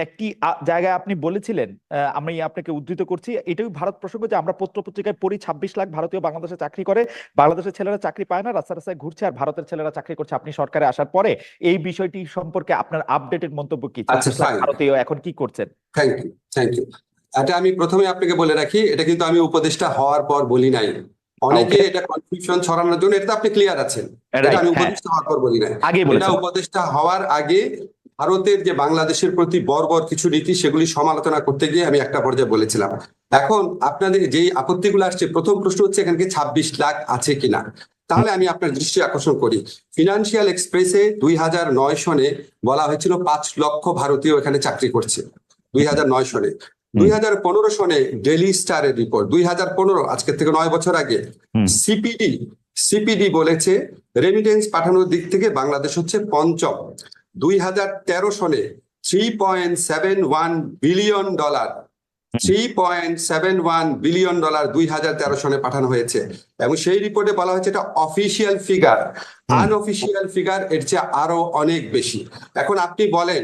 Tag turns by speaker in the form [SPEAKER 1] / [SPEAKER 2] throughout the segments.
[SPEAKER 1] একটি জায়গায় আপনি বলেছিলেন, আমি আপনাকে উদ্ধৃত করছি, এটাই ভারত প্রসঙ্গ, যে আমরা পত্র পত্রিকায় পড়ি 26 লাখ ভারতীয় বাংলাদেশে চাকরি করে, বাংলাদেশের ছেলেরা চাকরি পায় না, রাস্তায় রাস্তায় ঘুরছে, আর ভারতের ছেলেরা চাকরি করছে। আপনি সরকারে আসার পরে এই বিষয়টি সম্পর্কে আপনার আপডেটেড মন্তব্য কি?
[SPEAKER 2] আচ্ছা,
[SPEAKER 1] 26 লাখ
[SPEAKER 2] ফাইন,
[SPEAKER 1] ভারতীয় এখন কি করছেন?
[SPEAKER 2] Thank you, thank you. এটা আমি প্রথমে আপনাকে বলে রাখি, এটা কিন্তু আমি উপদেষ্টা হওয়ার পর বলি নাই। অনেকে
[SPEAKER 1] ওকে,
[SPEAKER 2] এটা কনফিউশন ছড়ানোর জন্য, এটা আপনি ক্লিয়ার আছেন, এটা
[SPEAKER 1] রাইট,
[SPEAKER 2] আমি
[SPEAKER 1] হ্যাঁ,
[SPEAKER 2] উপদেষ্টা হওয়ার পর বলি নাই।
[SPEAKER 1] আগেই
[SPEAKER 2] এটা
[SPEAKER 1] বলেছেন।
[SPEAKER 2] উপদেষ্টা হওয়ার আগে ভারতের যে বাংলাদেশের প্রতি বর্বর কিছু নীতি, সেগুলি সমালোচনা করতে গিয়ে আমি একটা পর্যায়ে বলেছিলাম। এখন আপনাদের যেই আপত্তিগুলো আসছে, প্রথম প্রশ্ন হচ্ছে এখানে কি 26 লাখ আছে কিনা। তাহলে আমি আপনার দৃষ্টি আকর্ষণ করি, ফিনান্সিয়াল এক্সপ্রেসে 2009 সনে বলা হয়েছিল 5 লক্ষ ভারতীয় এখানে চাকরি করছে, 2009 সনে। 2015 সনে ডেইলি স্টারের রিপোর্ট, 2015, আজকের থেকে 9 বছর আগে, সিপিডি সিপিডি বলেছে রেমিটেন্স পাঠানোর দিক থেকে বাংলাদেশ হচ্ছে পঞ্চম। 2013 সনে $3.71 বিলিয়ন, $3.71 বিলিয়ন 2013 সনে পাঠানো হয়েছে। এবং সেই রিপোর্টে বলা হয়েছে এটা অফিসিয়াল ফিগার, আনঅফিসিয়াল ফিগার এর চেয়ে আরো অনেক বেশি। এখন আপনি বলেন,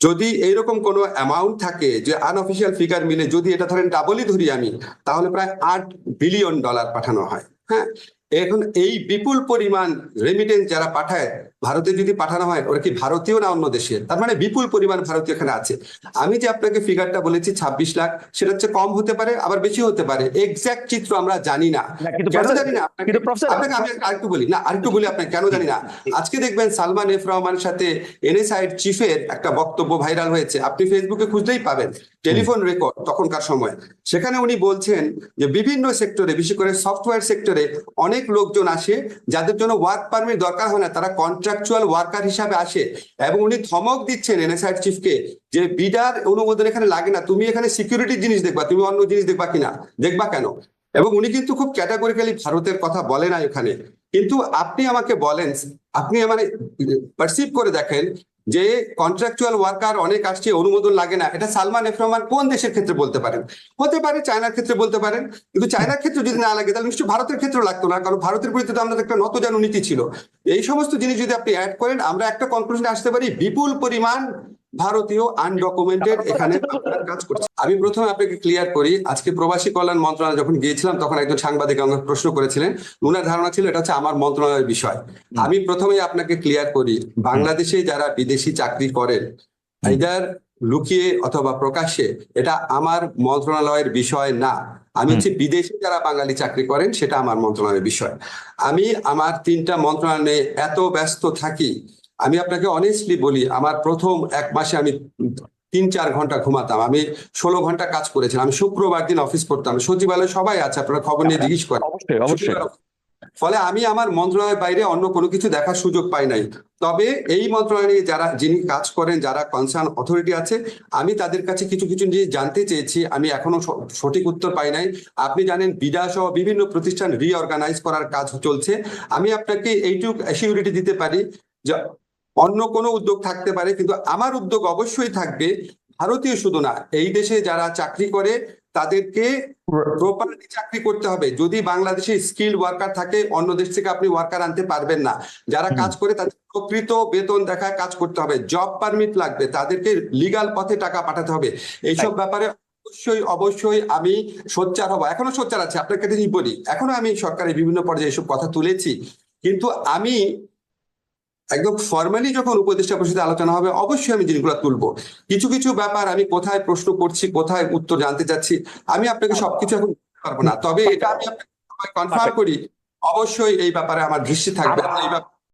[SPEAKER 2] যদি এইরকম কোনো অ্যামাউন্ট থাকে যে আনঅফিসিয়াল ফিগার মিলে যদি এটা ধরেন ডাবলই ধরি আমি, তাহলে প্রায় $8 বিলিয়ন পাঠানো হয়। হ্যাঁ, এখন এই বিপুল পরিমাণ রেমিটেন্স যারা পাঠায়, ভারতে যদি পাঠানো হয়, ওরা কি ভারতীয় না অন্য দেশের? তার মানে বিপুল পরিমাণ ভারতীয় এখানে আছে। আমি যে আপনাকে ফিগারটা বলেছি 26 লাখ, সেটা হচ্ছে কম হতে পারে, আবার বেশি হতে পারে, এক্সাক্ট চিত্র আমরা জানি না। কেন জানি না? আপনাকে আপনাকে আমি আরেকটু বলি না, আরেকটু বলি আপনাকে কেন জানি না। আজকে দেখবেন সালমান এফ রহমানের সাথে এনএসআই চিফের একটা বক্তব্য ভাইরাল হয়েছে, আপনি ফেসবুকে খুঁজলেই পাবেন, টেলিফোন রেকর্ড তখনকার সময়। সেখানে উনি বলছেন যে বিভিন্ন সেক্টরে, বিশেষ করে সফটওয়্যার সেক্টরে অনেক লোকজন আসে যাদের জন্য ওয়ার্ক পারমিট দরকার হয় না, তারা কন্ট্রাকচুয়াল ওয়ার্কার হিসাবে আসে। এবং উনি ধমক দিচ্ছেন এনএসআই চিফকে যে বিডার অনুমোদন এখানে লাগে না, তুমি এখানে সিকিউরিটি জিনিস দেখবা, তুমি অন্য জিনিস দেখবা কিনা, দেখবা কেন? এবং উনি কিন্তু খুব ক্যাটাগরিক্যালি ভারতের কথা বলে না এখানে। কিন্তু আপনি আমাকে বলেন, আপনি মানে পারসিভ করে দেখেন যে কন্ট্রাকচুয়াল ওয়ার্কার অনেক আসছে, অনুমোদন লাগে না, এটা সালমান এফ রহমান কোন দেশের ক্ষেত্রে বলতে পারেন? হতে পারে চায়নার ক্ষেত্রে বলতে পারেন, কিন্তু চায়নার ক্ষেত্রে যদি না লাগে তাহলে নিশ্চয়ই ভারতের ক্ষেত্রে লাগতো না, কারণ ভারতের প্রতি তো আমাদের একটা নতজানু নীতি ছিল। এই সমস্ত জিনিস যদি আপনি অ্যাড করেন, আমরা একটা কনক্লুশনে আসতে পারি, বিপুল পরিমাণ ভারতীয় আনডকুমেন্টেড এখানে কাজ করছে। আমি প্রথমে আপনাকে ক্লিয়ার করি, আজকে প্রবাসী কল্যাণ মন্ত্রণালয় যখন গিয়েছিলাম, তখন একজন সাংবাদিক আমাকে প্রশ্ন করেছিলেন, ওনার ধারণা ছিল এটা হচ্ছে আমার মন্ত্রণালয়ের বিষয়। আমি প্রথমে আপনাকে ক্লিয়ার করি, বাংলাদেশে যারা বিদেশি চাকরি করেন, আইদার লুকিয়ে অথবা প্রকাশ্যে, এটা আমার মন্ত্রণালয়ের বিষয় না। আমি হচ্ছে বিদেশে যারা বাঙালি চাকরি করেন, সেটা আমার মন্ত্রণালয়ের বিষয়। আমি আমার 3টা মন্ত্রণালয়ে এত ব্যস্ত থাকি, আমি আপনাকে অনেস্টলি বলি, আমার প্রথম 1 মাসে আমি 3-4 ঘন্টা ঘুমাতাম, আমি 16 ঘন্টা কাজ করেছিলাম। আমি শুক্রবার দিন অফিস করতাম, সচিবালয় সবাই আছে, আপনারা খবর নিয়ে জিজ্ঞেস করেন।
[SPEAKER 1] অবশ্যই, অবশ্যই।
[SPEAKER 2] ফলে আমি আমার মন্ত্রণালয়ের বাইরে অন্য কোনো কিছু দেখার সুযোগ পাই নাই। তবে এই মন্ত্রণালয়ে যিনি কাজ করেন, যারা কনসার্ন অথরিটি আছে, আমি তাদের কাছে কিছু কিছু জিনিস জানতে চেয়েছি, আমি এখনো সঠিক উত্তর পাই নাই। আপনি জানেন বিডা সহ বিভিন্ন প্রতিষ্ঠান রিঅর্গানাইজ করার কাজ চলছে। আমি আপনাকে এইটুকু অ্যাসিউরিটি দিতে পারি যে অন্য কোনো উদ্যোগ থাকতে পারে, কিন্তু আমার উদ্যোগ অবশ্যই থাকবে। ভারতীয় শুধু না, এই দেশে যারা চাকরি করে তাদেরকে প্রপারলি চাকরি করতে হবে। যদি বাংলাদেশে স্কিল ওয়ার্কার থাকে, অন্য দেশ থেকে আপনি ওয়ার্কার আনতে পারবেন না। যারা কাজ করে তাদের প্রকৃত বেতন দেখায় কাজ করতে হবে, জব পারমিট লাগবে, তাদেরকে লিগাল পথে টাকা পাঠাতে হবে। এইসব ব্যাপারে অবশ্যই অবশ্যই আমি সোচ্চার হব, এখনো সোচ্চার আছে। আপনাকে যদি বলি, এখনো আমি সরকারের বিভিন্ন পর্যায়ে এইসব কথা তুলেছি, কিন্তু আমি একদম ফর্মালি যখন উপদেষ্টা পরিষদে আলোচনা হবে, অবশ্যই আমি জিনিসগুলো তুলবো। কিছু কিছু ব্যাপার আমি কোথায় প্রশ্ন করছি, কোথায় উত্তর জানতে চাচ্ছি, আমি আপনাকে সবকিছু এখন বলতে পারবো না। তবে এটা আমি আপনাকে কনফার্ম করি, অবশ্যই এই ব্যাপারে আমার দৃষ্টি থাকবে। এই ব্যাপারে